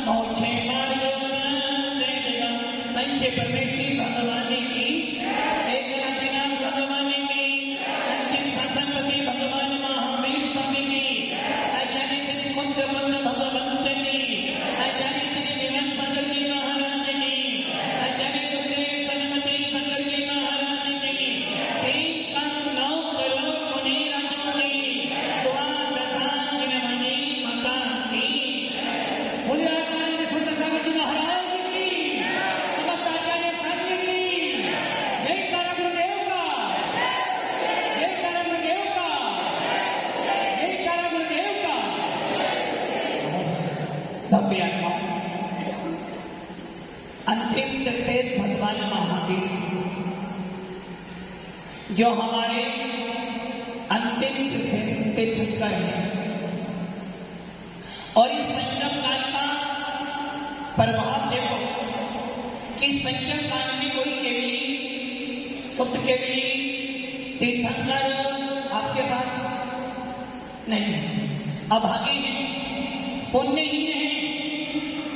मोक्षे मार्गो देगा पंच परमेश्वरी भगवानी की एक दिनांक भगवानी की अंतिम शासनपति भगवान महावीर स्वामी की आचार्य श्री कुंद भगवंत जी आचार्य श्री विमल सागर जी महाराज जी आचार्य गुरुदेव सनमती शंकर जी महाराज जी 3 करोड़ मुनि राजों की दुआ तथा जिनमणि माता की बोले आचार्य सुंदर सागर जी महाराज की समस्त आचार्य स्वामी की जय कारा गुरुदेव का जय कारा गुरुदेव का जय कारा गुरुदेव का भव्य अंतिम तीर्थ भगवान महावीर जो हमारे अंतिम तीर्थंकर है और इस पंचम काल का प्रभाव देखो कि इस पंचम काल में कोई केवली सुप्त केवली तीर्थंकर आपके पास नहीं है, अभागी है, पुण्य ही है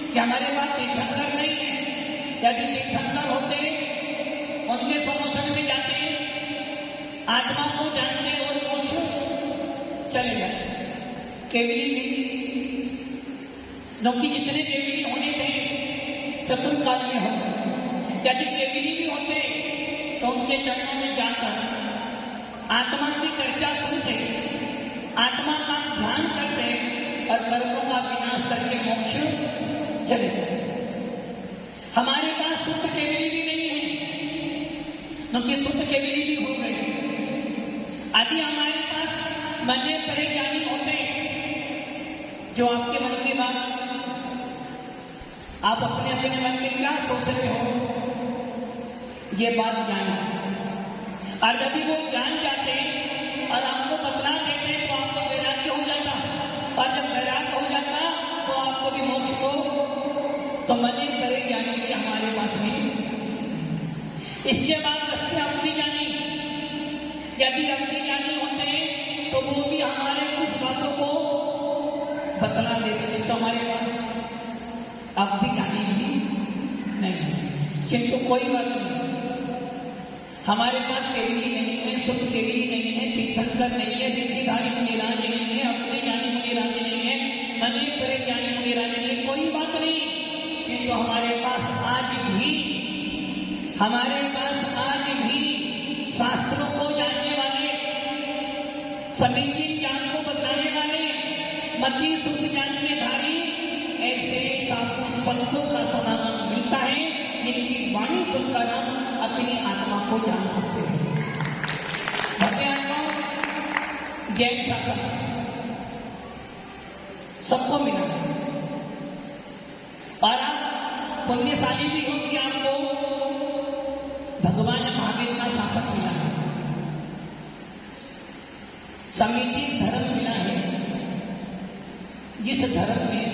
कि हमारे पास तीर्थंकर नहीं है। यदि तीर्थंकर होते उनके सम्मुखन में जाते आत्मा को जानते और मोक्ष चले जाते। केवली भी क्योंकि जितने केवली होने थे चतुर्काल में हो, यदि केवली भी होते तो उनके चरणों में जाकर आत्मा की चर्चा सुनते, आत्मा का ध्यान करते और कर्मों का विनाश करके मोक्ष चले जाते। हमारे पास शुद्ध केवली भी नहीं है, क्योंकि शुद्ध केवली भी हो गए। यदि हमारे पास मने परे ज्ञानी होते जो आपके मन की बात आप अपने अपने मन में क्या सोच रहे हो ये बात जाना, और यदि वो जान जाते और आपको बतला देते तो आपको वैराग्य हो जाता, और जब वैराग्य हो जाता तो आपको भी मोक्ष को तो मने परे ज्ञानी भी हमारे पास नहीं। इसके बाद रस्ते अवधि ज्ञानी, यदि अवधि ज्ञानी होते तो वो भी हमारे कुछ बातों को बतला देते थे, तो हमारे पास अवधि ज्ञानी भी नहीं है। किंतु कोई बात नहीं, हमारे पास केवली नहीं है, सुख केवली नहीं है, तीर्थंकर नहीं है, दिग्धारी मुनिराज नहीं है, अवधि ज्ञानी मुनिराज नहीं है, मने परे ज्ञानी मुनिराज नहीं है, कोई बात नहीं। किंतु हमारे पास आज भी शास्त्रों को जानने वाले, समीचीन ज्ञान को बताने वाले, मध्य शुद्ध ज्ञान के धारी ऐसे साधु संतों का समागम मिलता है जिनकी वाणी सुनकर हम अपनी आत्मा को जान सकते हैं। भव्य आत्मा जैन शासन सबको मिला है, और आप पुण्यशाली भी हो कि आपको भगवान महावीर का शासन मिला है, समीचीन धर्म मिला है, जिस धर्म में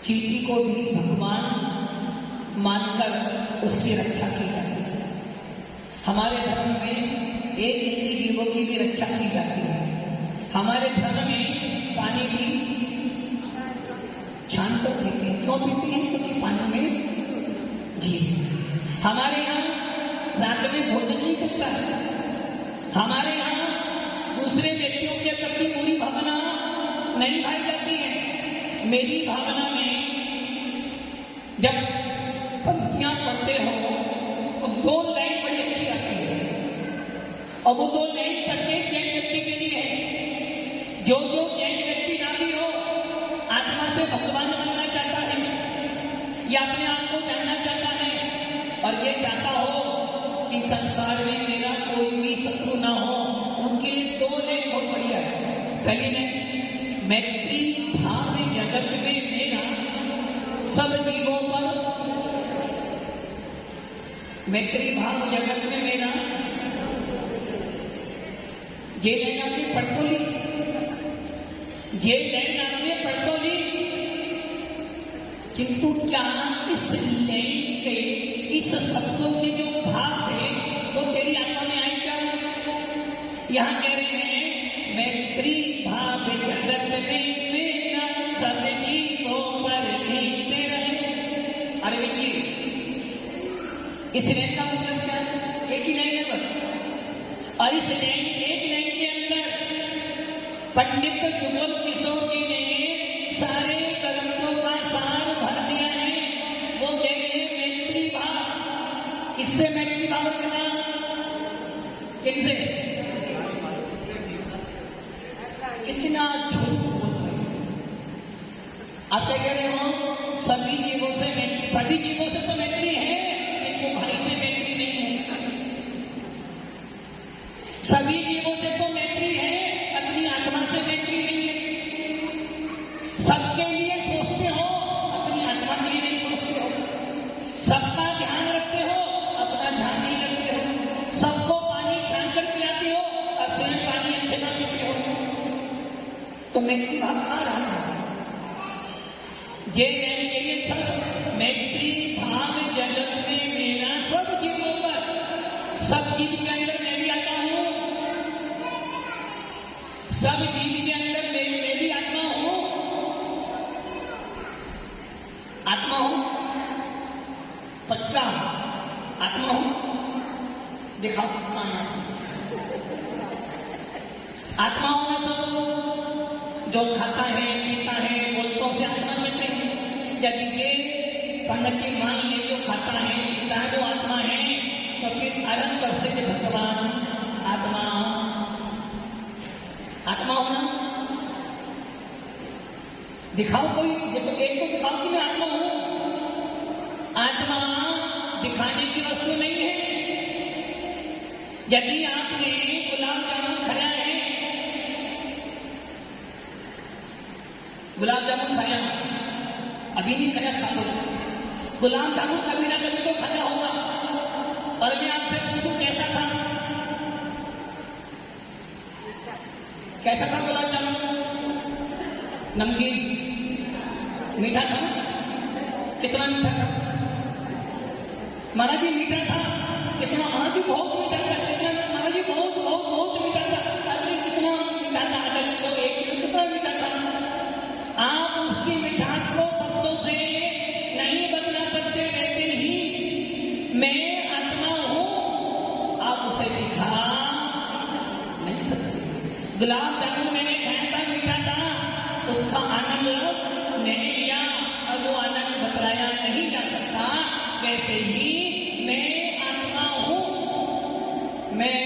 चींटी को भी भगवान मानकर उसकी रक्षा की जाती है। हमारे धर्म में एक इंद्रिय जीवों की भी रक्षा की जाती है। हमारे धर्म में पानी भी छान कर पीते हैं। क्यों पीते हैं? क्योंकि पानी में जीव है। हमारे यहाँ रात में भोजन नहीं करता है। हमारे यहाँ दूसरे व्यक्तियों के प्रति बुरी भावना नहीं भाई जाती है। मेरी भावना में जब पंक्तियां पढ़ते हो तो 2 लाइन बड़ी अच्छी आती है, और वो 2 लाइन प्रत्येक जैन व्यक्ति के लिए है। जो जैन व्यक्ति ना भी हो, आत्मा से भगवान बनना चाहता है या अपने आप को जानना चाहता है, और ये चाहता हो कि संसार में मेरा कोई भी शत्रु ना हो, उनके लिए 2 लाइन बहुत बढ़िया है। पहली लाइन, मैत्री भाव जगत में मेरा सब जीवों पर, मैत्री भाव जगत में मेरा, ये लाइन आपने पढ़ ली, ये लाइन आपने पढ़ ली, किंतु क्या इस लाइन के इस शब्दों के जो भाव थे वो तेरी आत्मा में आए क्या? यहाँ कह रहे हैं मैत्री भाव जगत में मेरा सब जीवों पर इस लाइन का मतलब क्या है? एक ही लाइन है बस। और इस लाइन, एक लाइन के अंदर पंडित जुगल किशोर जी ने सारे ग्रंथों का सार भर दिया है। वो कह रहे हैं मैत्री भाव। किससे मैत्री भाव रखना? किनसे? कितना झूठ बोल रहे हैं आप। क्या कह रहे हो? सभी जीवों से मैत्री, सभी जीवों से तो मैत्री है, किंतु भाई से मैत्री नहीं है। सभी जीवों से तो मैत्री है, अपनी आत्मा से मैत्री नहीं है। सबके लिए सोचते हो, अपनी आत्मा के लिए नहीं सोचते हो। सबका ध्यान रखते हो, अपना ध्यान नहीं रखते हो। सबको पानी छान कर पिलाते हो और स्वयं पानी अच्छे ना पीते हो। तो मैत्री भाव कहाँ रहा? ये सब मैत्री भाव जगत में मेरा सब जीवों पर, सब जीव के अंदर मैं भी आता हूं। सब जीव के अंदर मैं भी आत्मा हूं। आत्मा हूं, पक्का आत्मा हूं। दिखाओ कहां है आत्मा होना? तो जो खाता है, पीता है, बोलतों से आत्मा कहते हैं। यदि ये पंडित मान ले जो खाता है, पीता है, जो आत्मा है, तो फिर अनंत वर्ष के भगवान आत्मा, आत्मा होना दिखाओ कोई, एक तो दिखाओ कि मैं आत्मा हूं। आत्मा दिखाने की वस्तु नहीं है। यदि आपने गुलाब जामुन खाया है, गुलाब जामुन खाया, अभी नहीं खाया, खा लो। गुलाब जामुन कभी ना कभी तो खाया होगा। और मैं आपसे पूछूं कैसा था? कैसा था गुलाब जामुन? नमकीन, मीठा था। कितना मीठा था? महाराज जी मीठा था। कितना? महाराज जी बहुत मीठा था। कितना? महाराज जी बहुत बहुत बहुत मीठा था। अरे कितना मीठा था? आधा किलो, 1 किलो, कितना मीठा था? आप उसकी मिठास को शब्दों से नहीं बदला सकते। ऐसे ही मैं आत्मा हूं, आप उसे दिखा नहीं सकते। गुलाब जामुन मैंने खाया था, मीठा था, उसका आनंद मैंने लिया और वो आनंद बतलाया नहीं जा सकता। वैसे ही मैं आत्मा हूं, मैं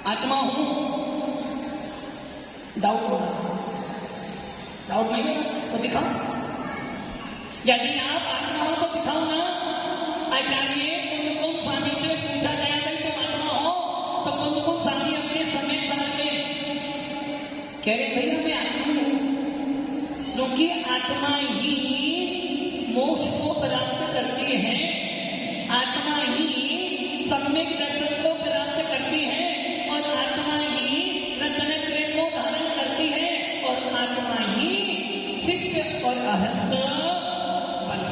आत्मा हूं। डाउट हो रहा? डाउट नहीं है तो दिखाओ। यदि आप आत्मा हो तो दिखाओ ना। आचार्य कुंदकुम स्वामी से पूछा गया भाई तुम आत्मा हो? तो कुंदकुम स्वामी अपने समय साल में कह रहे भैया मैं आत्मा हूं, क्योंकि आत्मा ही मोक्ष को प्राप्त करती है। आत्मा ही सम्यक दर्शन को प्राप्त करती है और आत्मा ही रत्नत्रय को धारण करती है और आत्मा ही सिद्ध और अहंत बल।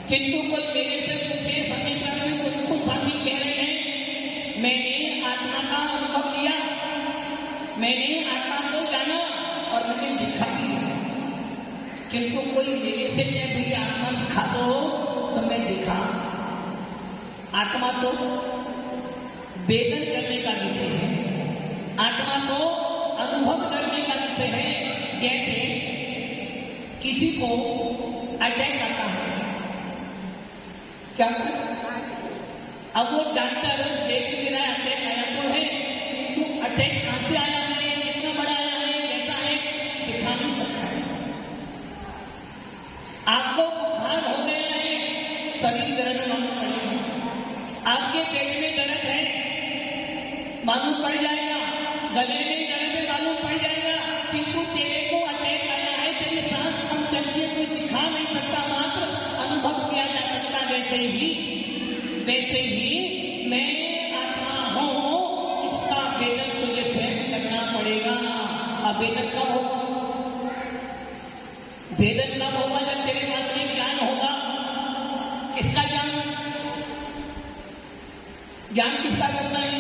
किंतु कोई मेरे से पूछे, हमेशा में कुछ साथी कह रहे हैं मैंने आत्मा का अनुभव लिया, मैंने आत्मा को जाना और मैंने दिखा भी है। किंतु कोई मेरे से कहे भाई आत्मा दिखा दो तो मैं दिखा। आत्मा तो वेदन करने का विषय है, आत्मा तो अनुभव करने का विषय है। जैसे किसी को अटैक आता है, क्या अब वो डॉक्टर देख भी रहा है अटैक आया तो है, किंतु अटैक कहां से आया है, कितना बड़ा आया है, कैसा है, दिखा नहीं सकता। आपको बुखार हो गया है, शरीर दर्द मालूम पड़ेगा। आपके पेट में दर्द है मालूम पड़ जाएगा, गले में दर्द है मालूम पड़ जाएगा। किंतु तेरे को अटैक आया है, तेरी सांस कम चलती है, कोई दिखा नहीं सकता, मात्र अनुभव किया जा सकता। वैसे ही मैं आत्मा हूं, इसका वेदन तुझे स्वयं करना पड़ेगा। अब वेदन कब होगा? वेदन कब होगा? जब तेरे पास में ज्ञान होगा। किसका ज्ञान? ज्ञान किसका करना है?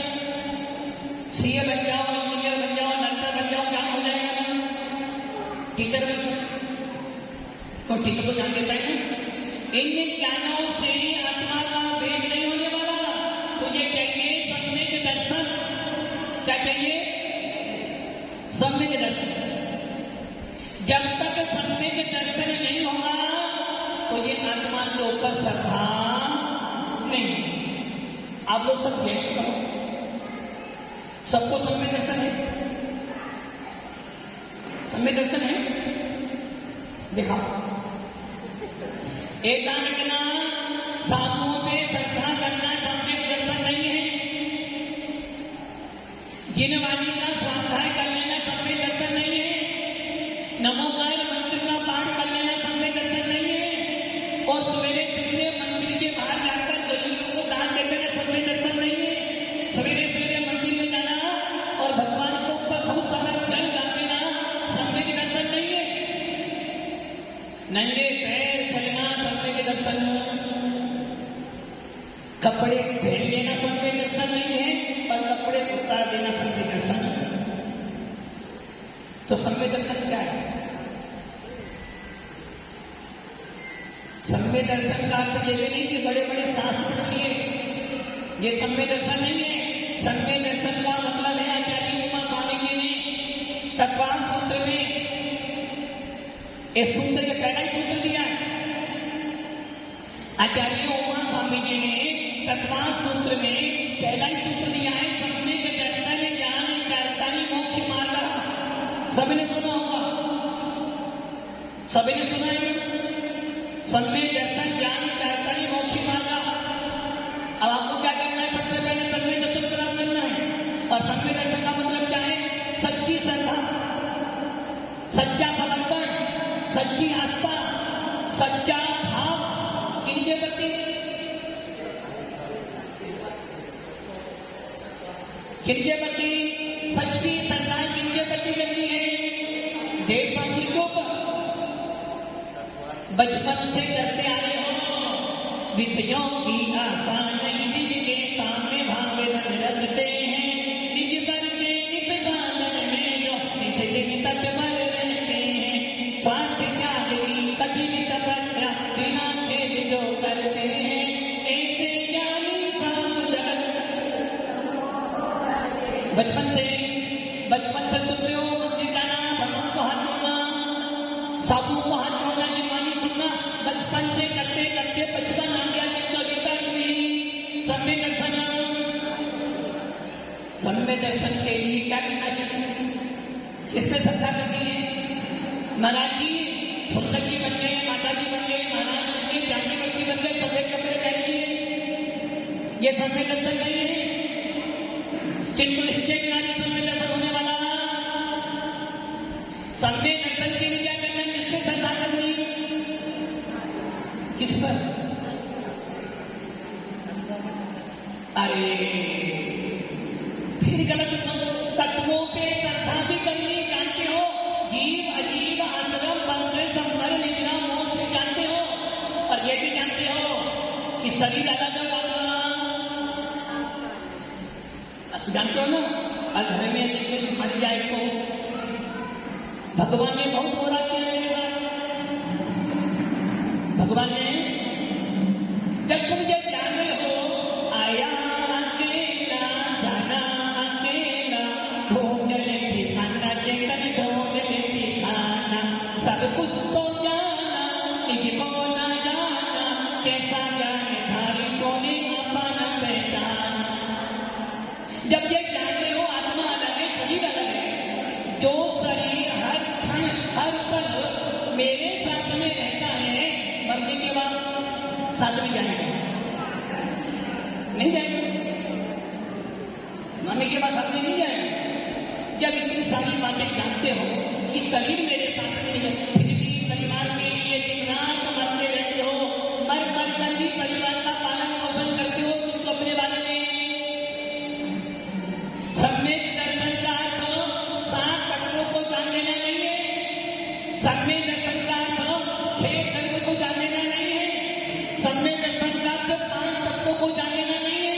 सीए बन जाओ, इंजीनियर बन जाओ, डॉक्टर बन जाओ, ज्ञान हो जाएगा ना। टीचर बन जाओ तो टीचर तो ज्ञान देता है। इन ज्ञानों से आत्मा क्या चाहिए? सम्यक दर्शन। जब तक सम्यक दर्शन नहीं होगा तो ये आत्मा के ऊपर श्रद्धा नहीं। आप लोग सब कहो, सबको सम्यक दर्शन है? सम्यक दर्शन है? दिखाओ। एकांतना साधुओं पे श्रद्धा करना सम्यक दर्शन नहीं है। जिन वाणी का स्वाध्याय कर लेना सम्यक दर्शन नहीं है। नमोकार मंत्र का पाठ कर लेना सम्यक दर्शन नहीं है। और सवेरे सवेरे मंदिर के बाहर जाकर गरीबों को दान देते हुए सम्यक दर्शन नहीं है। सवेरे सवेरे मंदिर में जाना और भगवान के ऊपर बहुत सारा जल डाल देना सम्यक दर्शन नहीं है। नंगे पैर चलना सम्यक दर्शन, कपड़े पहन लेना सम्यक दर्शन नहीं है और कपड़े उतार देना सम्यक दर्शन। तो सम्यक दर्शन क्या है? सम्यक दर्शन का अर्थ ये भी नहीं कि बड़े बड़े शास्त्र पढ़िए, ये सम्यक दर्शन नहीं है। सम्यक दर्शन का मतलब है आचार्य उमा स्वामी जी ने तत्वार सूत्र में इस सूत्र के पहला ही सूत्र दिया है। आचार्य उमा स्वामी जी ने तत्वार सूत्र में पहला ही सूत्र दिया है, सम्यक दर्शन ज्ञान चारितानि मोक्ष मार्ग। सभी ने सुना होगा, सभी ने सुना है। सम्यक दर्शन ज्ञान चारितानि मोक्ष मार्ग। अब आपको क्या करना है? सबसे पहले सम्यक दर्शन प्राप्त करना है। और सम्यक दर्शन का मतलब क्या है? सच्ची श्रद्धा, सच्चा समर्पण, सच्ची आस्था, सच्चा भाव। किनके प्रति? किनके प्रति सच्ची श्रद्धा किनके प्रति करनी है? देशवासी के ऊपर। बचपन से करते आ रहे हो, विषयों की आशा नहीं, निज के सामने भाव बन रखते हैं। निज पर के नित साधन में जो निज दिन तत्पर रहते हैं। स्वार्थ त्याग की कठिन तपस्या बिना खेद जो करते हैं। ऐसे ज्ञानी साधु जगत बचपन से सुन रहे हो मंदिर का नाम, भगवान को हाथ जोड़ना, साधु को हाथ जोड़ना, निवाणी सुनना। बचपन से करते करते बचपन आ गया, कितना बीता हुई। सम्यक दर्शन, सम्यक दर्शन के लिए क्या करना चाहिए? किसने श्रद्धा करनी है? महाराज जी सुंदर जी बन गए, माता जी बन गए, महाराज बन गए, जानकी बन गए, सफेद कपड़े पहन लिए, ये सम्यक दर्शन नहीं है। किंतु इसके बिना नहीं सम्यक दर्शन होने वाला। सम्यक दर्शन के लिए क्या करना है? किससे श्रद्धा करनी? किस पर? अरे फिर गलत तत्वों पे श्रद्धा भी करनी। जानते हो जीव अजीव आश्रम मंत्र संवर निद्रा मोक्ष जानते हो। और ये भी जानते हो कि शरीर अलग अलग जानते हो ना। और घर में लेकिन मर जाए तो भगवान ने बहुत बुरा किया मेरे साथ। भगवान ने जब तुम जब जान रहे हो, आया अकेला जाना अकेला, ढूंढ ले ठिकाना चेतन ढूंढ ले ठिकाना। सब कुछ तो जाना इनको ना जाना, कैसा जाने धारी को ने अपना पहचाना। जब ये जानते हो आत्मा अलग है, शरीर अलग है। जो शरीर हर क्षण हर पल मेरे साथ में रहता है, मरने के बाद साथ में जाएगा नहीं जाएगा? मरने के बाद साथ में नहीं जाएगा। जब इतनी सारी बातें जानते हो कि शरीर मेरे साथ में है, फिर भी परिवार के लिए दिन रात मरते रहते हो, मर मर कर भी परिवार का पालन पोषण करते हो। तुमको अपने बारे में सम्यक दर्शन का अर्थ 7 तत्वों को जान लेना नहीं है। सम्यक दर्शन का अर्थ 6 तत्वों को जान लेना नहीं है। सम्यक दर्शन का अर्थ 5 तत्वों को जान लेना नहीं है।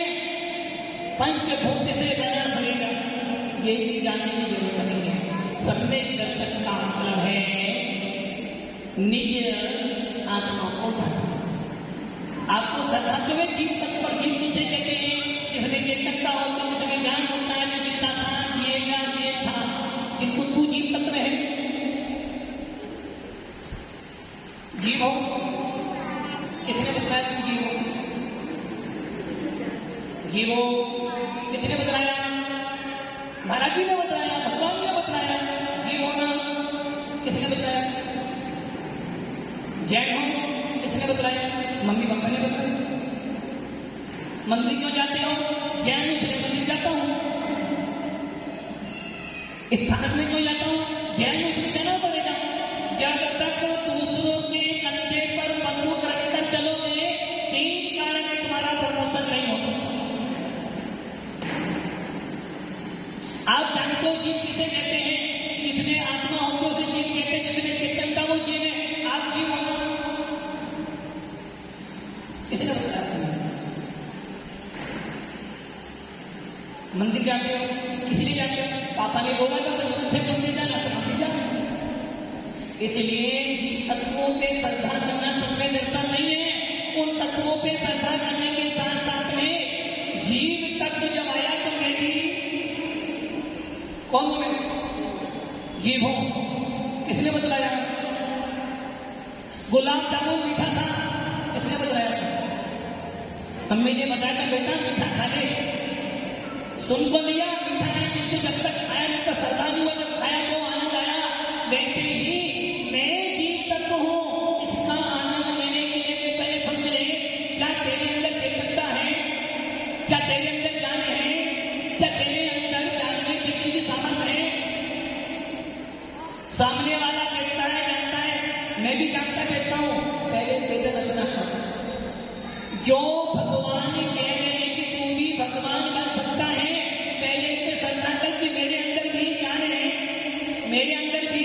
पंचभूत से बना शरीर, ये भी जानने की जरूरत नहीं है। सम्यक दर्शन का मतलब है निज आत्मा को जानना। आपको श्रद्धा जो है जीव तक पर जीव किसे कहते हैं? जिसमें चेतनता होती है, जिसमें ज्ञान होता है, जो जितना था जीव हो। किसने बताया तुम जीव हो? जीव हो किसने बताया? महाराज जी ने बताया, भगवान ने बताया जीव होना। किसने बताया? जैन हो किसने बताया? मम्मी पापा ने बताया। मंदिर क्यों जाते हो? जैन इसलिए मंदिर जाता हूं। स्थान में क्यों जाता हूं? जैन इसलिए जाना पड़ेगा। जब तक दूसरों के कंधे पर बंदूक रखकर चलोगे, 3 कारण में तुम्हारा प्रमोशन नहीं हो सकता। आप जानते हो जीव किसे कहते हैं? जिसने आत्मा हो तो उसे जीव कहते हैं, जिसने चेतनता वो जीव है। आप जीव हो। किसने बताया? मंदिर जाते हो किस लिए जाते हो? पापा ने बोला था तो तुझे मंदिर जाना तो मंदिर जाना। इसलिए जिन तत्वों पे श्रद्धा करना समय दर्शन नहीं है, उन तत्वों पे श्रद्धा करने के साथ साथ में जीव तत्व जब आया तो मैं भी कौन हूं? मैं जीव हूं। किसने बतलाया? गुलाब जामुन मीठा था। किसने बताया? मम्मी ने बताया था बेटा मीठा खा ले। सुन को लिया मीठा है, किंतु जब तक खाया नहीं तो श्रद्धा नहीं हुआ, जब खाया तो आनंद आया। वैसे ही मैं जीव तत्व हूं, इसका आनंद लेने के लिए पहले समझ ले क्या तेरे अंदर चेतनता है, क्या तेरे अंदर ज्ञान है, क्या तेरे अंदर जानने देखने की सामर्थ्य है। सामने वाला देखता है जानता है, मैं भी जानता कहता हूं। पहले तेरे रखना था जो भगवान कह रहे हैं कि तू भी भगवान बन सकता है, पहले इनके श्रद्धा कर कि मेरे अंदर भी ज्ञान है, मेरे अंदर भी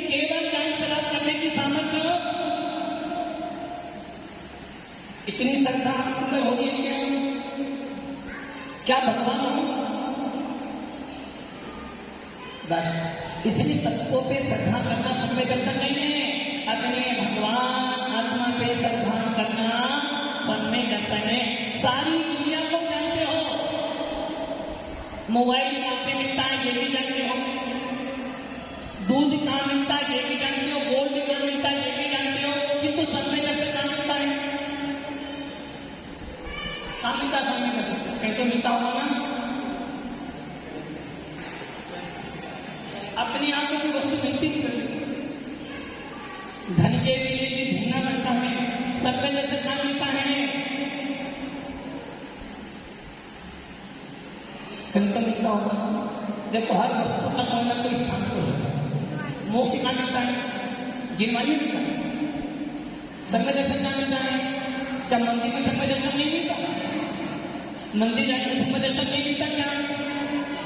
केवल ज्ञान प्राप्त करने की सामर्थ्य। इतनी श्रद्धा अंदर होगी क्या भगवान हो? बस इसलिए तत्वों पे श्रद्धा करना समय दर्शन नहीं है। अपने भगवान आत्मा पे श्रद्धा करना समय दर्शन है। सारी दुनिया को जानते हो, मोबाइल कहां पे मिलता है ये भी जानते हो, दूध कहां मिलता है ये भी जानते हो, गोल्ड कहां मिलता है ये भी जानते हो, किंतु समय दर्शन कहां मिलता है? कहां मिलता है समय दर्शन? कहीं तो मिलता होगा ना। अपनी आंखों की वस्तु मिलती नहीं करती। धन के लिए भी ढूंढना पड़ता है। समय दर्शन कहां मिलता है? कहीं तो मिलता होगा ना। जब तो हर वस्तु का कोई ना कोई स्थान तो है। मोक्ष कहां मिलता है? जिनवानी मिलता है। समय दर्शन कहां मिलता है? क्या मंदिर में समय दर्शन नहीं मिलता? मंदिर जाने में समय दर्शन नहीं मिलता क्या?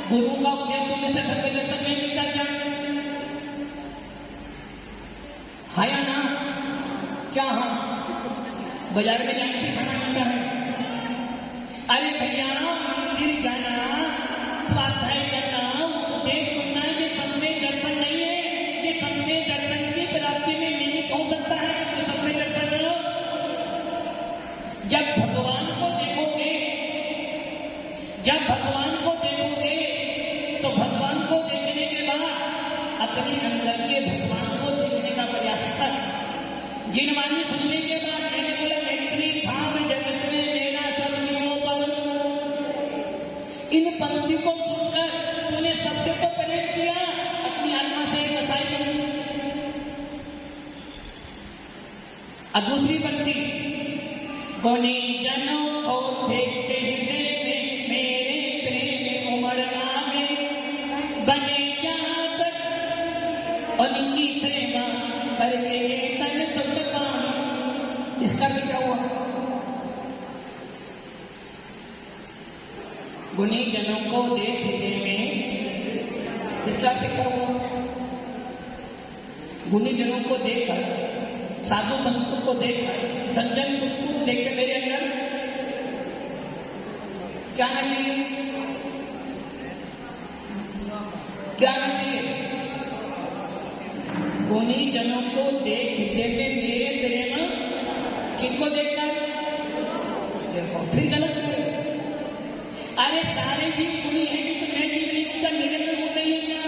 गुरु का उपदेश होने से समय दर्शन नहीं मिलता क्या? हाँ या ना? क्या हाँ? बाजार में जाने से खाना मिलता है? अरे भैया मंदिर जाना, स्वाध्याय करना, उपदेश सुनना, ये समय दर्शन नहीं है। ये समय दर्शन की प्राप्ति में निमित्त हो सकता है। तो समय दर्शन जब भगवान को देखोगे, जब भगवान को देखोगे तो भगवान को देखने के बाद अपने अंदर के भगवान को देखने का प्रयास कर। जिनवानी सुनने के बाद मैंने बोला मैत्री भाव जगत में मेरा सब नियमों पर। इन पंक्ति को सुनकर तूने सबसे तो प्रेम किया, अपनी आत्मा से कसाई कर ली। और दूसरी पंक्ति, गुणी जनों को देखते हुए मेरे प्रेम उमड़ आगे बने जहां तक उनकी प्रेमा करके तन सुख पाऊं। इसका भी क्या हुआ? गुणी जनों को देखने में, इसका भी क्या हुआ? गुणी जनों को देखकर, साधु संतों को देखकर, संजन गुरु को देख के मेरे अंदर क्या आना चाहिए? क्या आना चाहिए? गुणी जनों को देखते में मेरे प्रेम। किनको देखना? देखो फिर गलत करे। अरे सारे जीव गुणी है कि तो मैं जीव नहीं का निरंतर हो नहीं है क्या?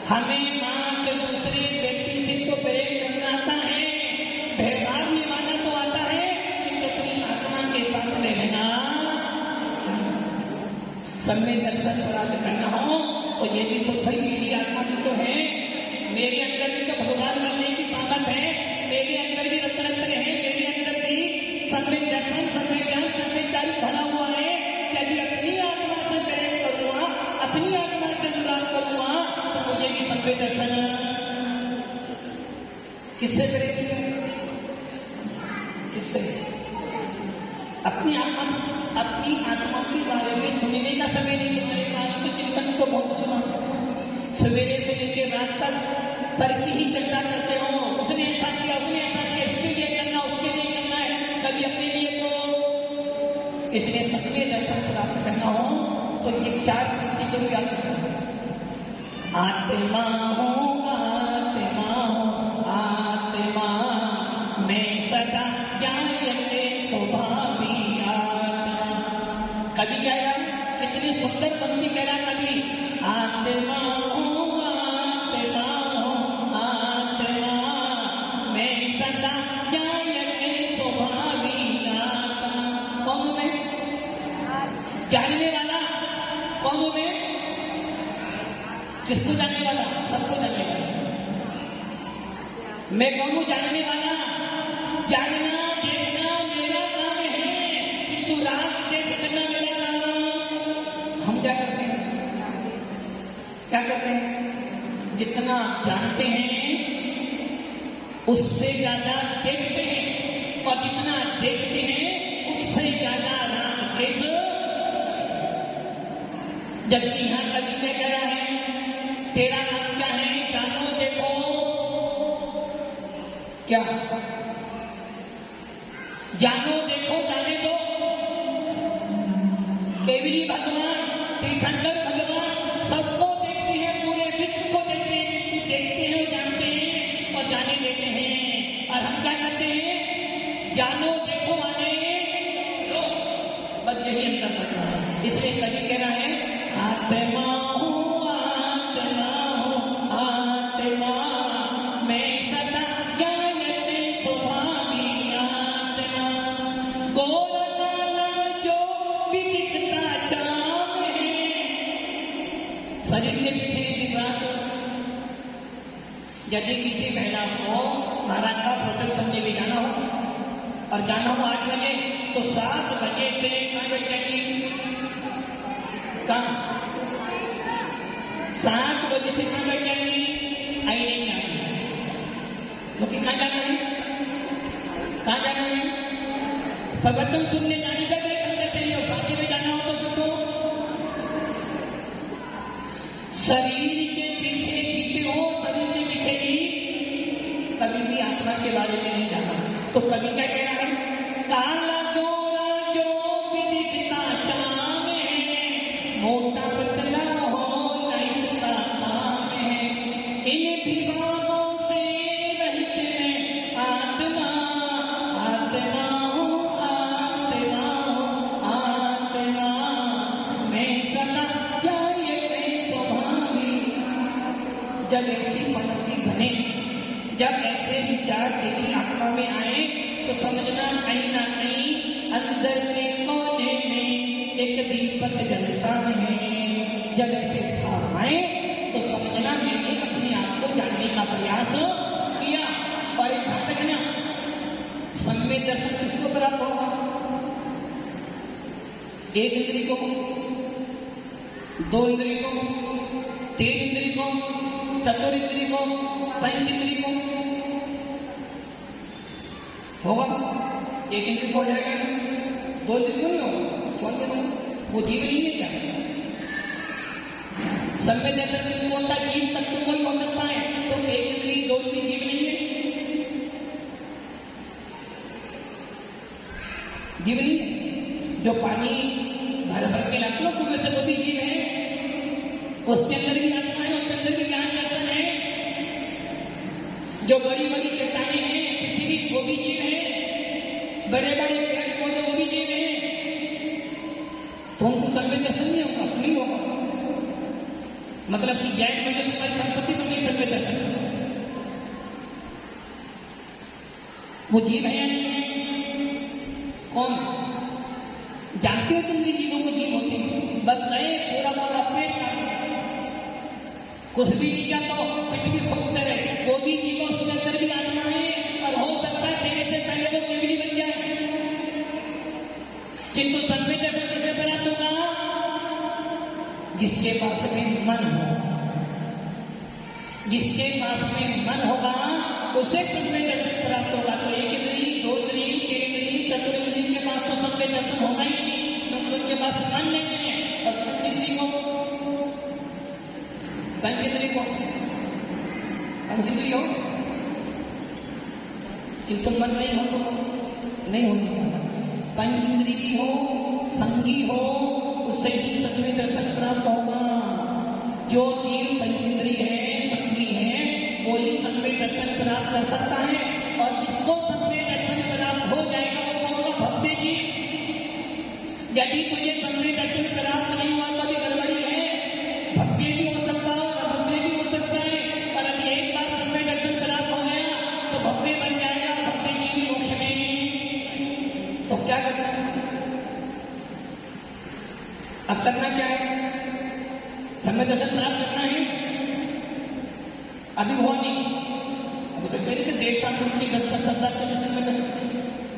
हमें मां के दूसरे व्यक्ति से तो प्रेम करना आता है, सम्य दर्शन प्राप्त करना हो तो ये भी सुन भाई मेरी आत्मा भी तो है, मेरे अंदर भी तो भगवान बनने की सामर्थ है, मेरे अंदर भी रत्न है, मेरे अंदर भी सम्य दर्शन, सम्य ज्ञान, सम्य चारित भरा हुआ है। यदि अपनी आत्मा से प्रेम करूंगा, अपनी आत्मा से अनुराग करूंगा तो मुझे भी सम्य दर्शन किससे प्रेम किया? किससे? अपनी आत्मा के बारे में सुनने का समय नहीं तुम्हारे पास, तो चिंतन तो बहुत सुना, सवेरे से लेकर रात तक तर्क ही चर्चा करते हो, उसने ऐसा किया, उसने ऐसा किया, इसके लिए करना, उसके लिए करना है, कभी अपने लिए तो। इसलिए सत्य दर्शन प्राप्त करना हो तो ये 4 कृति जरूर याद रखना। आत्मा हो, आत्मा हो, आत्मा मैं सदा जायते स्वभावी आत्मा। कभी कह रहा, कितनी सुंदर पंक्ति कह रहा कभी, आत्मा हो, आत्मा हो, आत्मा मैं सदा जायते स्वभावी आत्मा। कौन हूं मैं? जानने वाला। कौन हूं मैं? किसको जानने वाला? सबको जानने वाला। मैं कौन हूं? जानने वाला। जानना देखना मेरा काम है, किंतु रात देश करना मेरा काम। हम क्या करते हैं? क्या करते हैं? जितना जानते हैं उससे ज्यादा देखते हैं, और जितना देखते हैं उससे ज्यादा राग द्वेष। जबकि यहां कवि ने कह रहा है तेरा नाम क्या है? जानो देखो। क्या? जानो देखो, जाने दो। केवली भगवान, तीर्थंकर भगवान सबको देखते हैं, पूरे विश्व को देखते हैं, जिसको देखते हैं वो जानते हैं और जाने देते हैं। और हम क्या करते हैं? जानो देखो आने दो, बस यही अंतर पड़ रहा है। इसलिए कवि कह रहा है आत्मा हो, आत्मा हो, आत्मा मैं सदा जायते स्वभावी आत्मा। गोरा काला जो भी दिखता चाम है, शरीर के पीछे दिन रात। यदि किसी महिला को महाराज का प्रवचन सुनने भी जाना हो और जाना हो 8 बजे, तो 7 बजे से कहाँ बैठ जाएगी? कहाँ? 7 बजे से कहाँ बैठ जाएंगी? आई नहीं आएगी, क्योंकि कहाँ जाना है? कहाँ जाना है? प्रवचन सुनने जाने का 1 घंटे चाहिए, और शादी में जाना हो तो शरीर के पीछे जीते हो, शरीर के पीछे ही, कभी भी आत्मा के बारे में नहीं जाना। तो कभी क्या कह रहा है? काला गोरा जो भी दिखता चाम है, मोटा पतला हो न इसका काम है। इन विभागों से रहित मैं आत्मा, आत्मा हूँ, आत्मा हूँ, आत्मा मैं सदा जायते स्वभावी। जब ऐसी पद्धति बने, जब ऐसे विचार तेरी आत्मा में आए, तो समझना कहीं ना कहीं अंदर के कोने में एक दीपक जलता है। जब ऐसे भाव आए तो समझना मैंने अपने आप को जानने का प्रयास किया। और एक ध्यान रखना, सम्य दर्शन किसको प्राप्त होगा? 1 इंद्रिय को, 2 इंद्रिय को, 3 इंद्रिय को, 4 इंद्रिय को, 5 इंद्रिय को होगा। 1 इंद्रिय को हो जाएगा, 2 इंद्रिय को नहीं होगा। कौन होगा? वो जीव नहीं है क्या? सम्य दर्शन में होता जीव तक तो कोई हो सकता है, तो 1 इंद्रिय 2 इंद्रिय जीव नहीं है? जीव नहीं है। जो पानी भर भर के लाते हो कुएं से, वो भी जीव है, उसके अंदर भी आत्मा है, उसके अंदर भी ज्ञान दर्शन है। जो बड़ी बड़ी चट्टानें हैं पृथ्वी, वो भी जीव है, बड़े बड़े पेड़ पौधे वो भी जीव है। तो उनको सम्य दर्शन नहीं होगा, नहीं होगा। मतलब कि जैन में जो तुम्हारी संपत्ति तो नहीं सम्य दर्शन, वो जीव है या नहीं है? कौन? जानते हो तुम जीवों को जीव होते हैं? बस गए पूरा पूरा पेट काट लिया। कुछ भी नहीं किया तो पिट भी फूकते रहे। वो भी जीवो, उसके अंदर भी आत्मा है और हो सकता है तेरे से पहले वो केवली बन जाए। किंतु सन्मय दर्शन किसे प्राप्त होगा? जिसके पास में मन हो, जिसके पास में मन होगा उसे सन्मय दर्शन प्राप्त होगा। तो एक इंद्री, दो इंद्री, तीन इंद्री, चतुर इंद्री के पास तो सन्मय दर्शन होगा ही नहीं, क्योंकि उनके पास मन नहीं है। और पंच इंद्री को हो किंतु मन नहीं हो तो नहीं होने वाला। पंच इंद्री भी हो, संगी हो, उससे ही सन्मय दर्शन प्राप्त होगा। जो जीव पंचेंद्रिय है, संगी है, वो ही सन्मय दर्शन प्राप्त कर सकता है। और जिसको सन्मय दर्शन प्राप्त हो जाएगा वो कौन होगा? भव्य जीव। यदि तुझे सन्मय दर्शन प्राप्त नहीं हुआ तो भी गड़बड़ी है। भव्य भी हो सकता है और अभव्य भी हो सकता है। और अभी एक बार सन्मय दर्शन प्राप्त हो गया तो भव्य बन जाएगा, भव्य जीव मोक्ष में। तो क्या करना है? अब करना क्या है? सन्मय दर्शन प्राप्त करना है। अभी हुआ नहीं, अभी तो कह रहे थे 1.5 साल उनकी दर्शन श्रद्धा के लिए सन्मय दर्शन।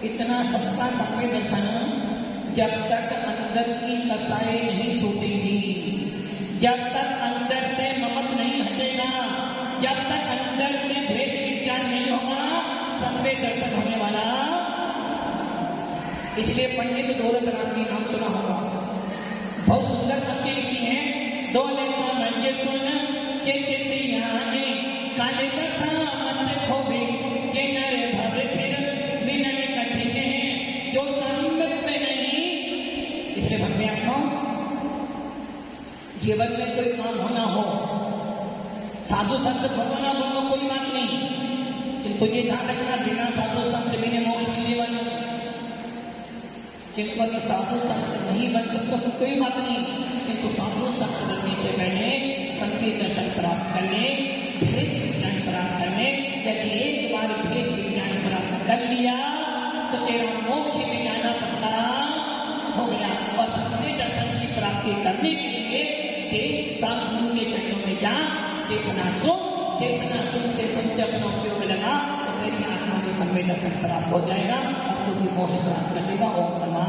इतना सस्ता सन्मय दर्शन जब तक अंदर की कसाई नहीं टूटेगी, जब तक अंदर से ममत नहीं हटेगा, जब तक अंदर से भेद विज्ञान नहीं होगा, सन्मय दर्शन होने वाला। इसलिए पंडित दौलत राम जी नाम सुना होगा, बहुत सुंदर पंक्ति लिखी है। दो लेखा मंजे सुन चेते सियाने काले कथा मंत्र खोबे जे नरे भवे फिर मिलने कठिन है जो सम्मत में नहीं। इसलिए भव्य आपको जीवन में कोई काम होना हो, साधु संत भगवाना बोलो कोई बात नहीं, किंतु ये ध्यान रखना बिना साधु संत बिना मोक्ष मिलने वाला। किंतु अगर साधु संत नहीं बन सकते तो कोई बात नहीं, किंतु साधु संत बनने से पहले सन्मय दर्शन प्राप्त कर ले, भेद विज्ञान प्राप्त कर ले। यदि एक बार भेद विज्ञान प्राप्त कर लिया तो तेरा मोक्ष में जाना पक्का हो गया। और सन्मय दर्शन की प्राप्ति करने के लिए देश साधु के चरणों में जा, देशना सुनते सुनते अपना उपयोग लगा तो तेरी आत्मा में सन्मय दर्शन प्राप्त हो जाएगा और खुद ही मोक्ष प्राप्त कर लेगा। ओम नमः